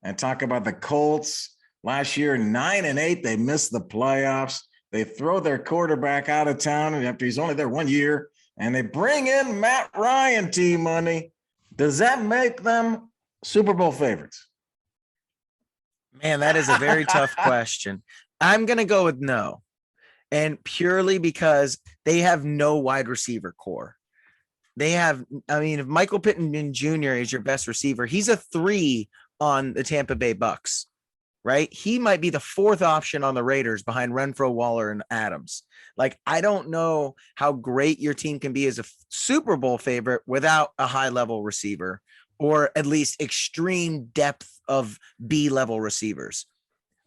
and talk about the Colts last year, 9-8. They missed the playoffs. They throw their quarterback out of town after he's only there 1 year, and they bring in Matt Ryan, T-Money. Does that make them Super Bowl favorites? Man, that is a very tough question. I'm going to go with no. And purely because they have no wide receiver core. They have, I mean, if Michael Pittman Jr. is your best receiver, he's a 3 on the Tampa Bay Bucks, right? He might be the 4th option on the Raiders behind Renfro, Waller, and Adams. Like, I don't know how great your team can be as a Super Bowl favorite without a high-level receiver, or at least extreme depth of B-level receivers.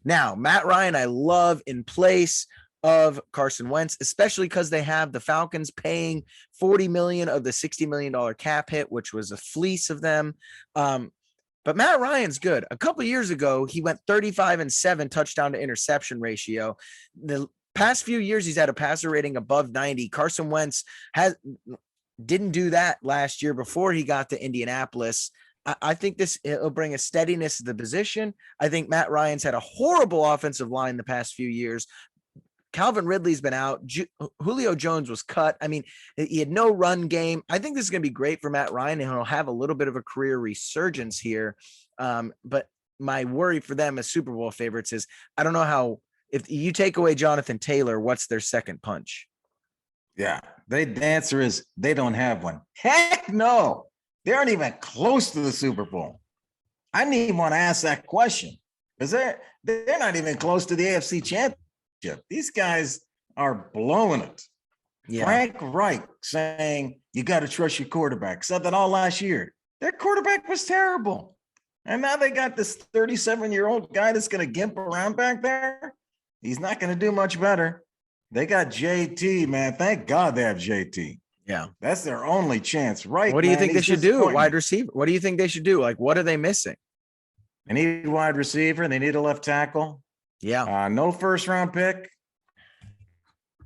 Now, Matt Ryan, I love in place of Carson Wentz, especially because they have the Falcons paying $40 million of the $60 million cap hit, which was a fleece of them. But Matt Ryan's good. A couple of years ago, he went 35-7 touchdown to interception ratio. The past few years, he's had a passer rating above 90. Carson Wentz didn't do that last year before he got to Indianapolis. I think it'll bring a steadiness to the position. I think Matt Ryan's had a horrible offensive line the past few years. Calvin Ridley's been out. Julio Jones was cut. I mean, he had no run game. I think this is going to be great for Matt Ryan, and he'll have a little bit of a career resurgence here. But my worry for them as Super Bowl favorites is I don't know how, if you take away Jonathan Taylor, what's their second punch? Yeah, the answer is they don't have one. Heck no. They aren't even close to the Super Bowl. I didn't even want to ask that question because they're not even close to the AFC Championship. These guys are blowing it. Yeah. Frank Reich saying you got to trust your quarterback. Said that all last year. Their quarterback was terrible. And now they got this 37-year-old guy that's going to gimp around back there. He's not going to do much better. They got JT, man. Thank God they have JT. Yeah. That's their only chance, right? What do you think they should do? Wide receiver. What do you think they should do? Like, what are they missing? They need a wide receiver. They need a left tackle. Yeah. No first-round pick.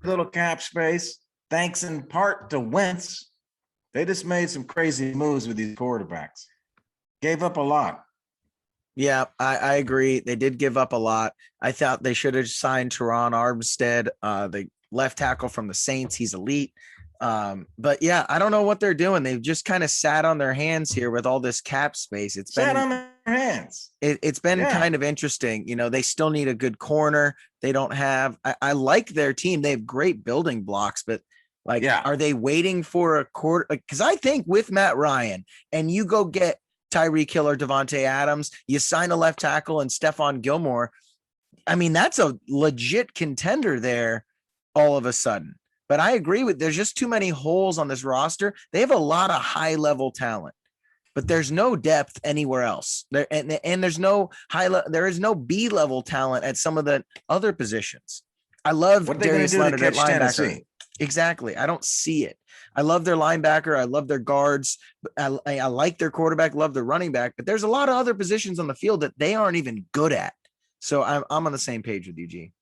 Little cap space. Thanks in part to Wentz. They just made some crazy moves with these quarterbacks. Gave up a lot. Yeah, I agree. They did give up a lot. I thought they should have signed Teron Armstead, the left tackle from the Saints. He's elite. But yeah, I don't know what they're doing. They've just kind of sat on their hands here with all this cap space. It's sat on their hands. It's been kind of interesting. You know, they still need a good corner. They don't have, I like their team. They have great building blocks, but like, are they waiting for a quarter? Because I think with Matt Ryan and you go get Tyreek Hill or Devontae Adams, you sign a left tackle and Stephon Gilmore. I mean, that's a legit contender there all of a sudden. But I agree with, there's just too many holes on this roster. They have a lot of high level talent, but there's no depth anywhere else there. And there's no there is no B level talent at some of the other positions. I love Darius Leonard at linebacker. Tennessee? Exactly. I don't see it. I love their linebacker. I love their guards. I like their quarterback, love their running back, but there's a lot of other positions on the field that they aren't even good at. So I'm on the same page with you, G.